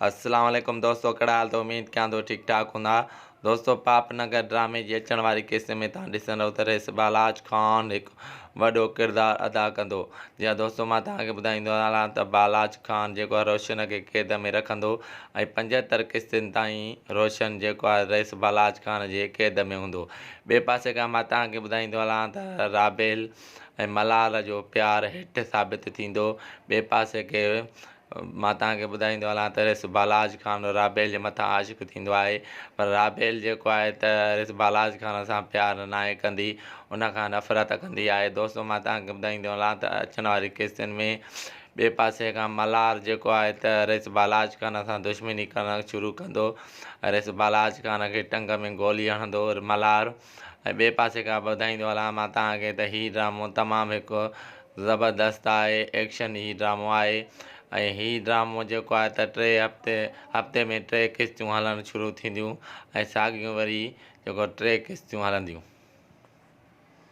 अस्सलाम वालेकुम दोस्तों, कहिड़ा हाल? तो उम्मीद कयां थो ठीक ठाक हूंदा। दोस्तों, पापनगर ड्रामे जी अचण वारी किस्से में तव्हां ॾिसंदव त रेसबालाज ख़ान हिकु वॾो किरदारु अदा कंदो। जी हा दोस्तों, मां तव्हांखे ॿुधाईंदो हलां त बालाज ख़ान जेको आहे रोशन खे क़ैद में रखंदो ऐं 75 किस्तनि ताईं रोशन जेको आहे रेसबालाज ख़ान जे क़ैद में हूंदो। ॿिए पासे खां मां तव्हांखे ॿुधाईंदो हलां त राबेल ऐं मलार जो प्यारु हेठि साबित थींदो। ॿिए पासे खे मां तव्हांखे ॿुधाईंदो हलां त रेसबालाज ख़ान राबेल जे मथां आशिक़ु थींदो आहे, पर राबेल जेको आहे त रेसबालाज ख़ान सां प्यारु नाहे कंदी, उनखां नफ़रत कंदी आहे। दोस्तों, मां तव्हांखे ॿुधाईंदो हलां त अचण वारी किस्तनि में ॿिए पासे खां मलार जेको आहे त रेसबालाज ख़ान सां दुश्मनी करणु शुरू कंदो। रेसबालाज ख़ान खे टंग में गोली हणंदो मलार। ऐं ॿिए पासे खां ॿुधाईंदो हलां मां तव्हांखे त हीउ ड्रामो तमामु हिकु ज़बरदस्त आहे, एक्शन ही ड्रामो आहे। ऐं हीउ ड्रामो जेको आहे त हफ़्ते में 3 किश्तियूं हलणु शुरू थींदियूं ऐं साॻियूं वरी जेको 3 किश्तियूं हलंदियूं।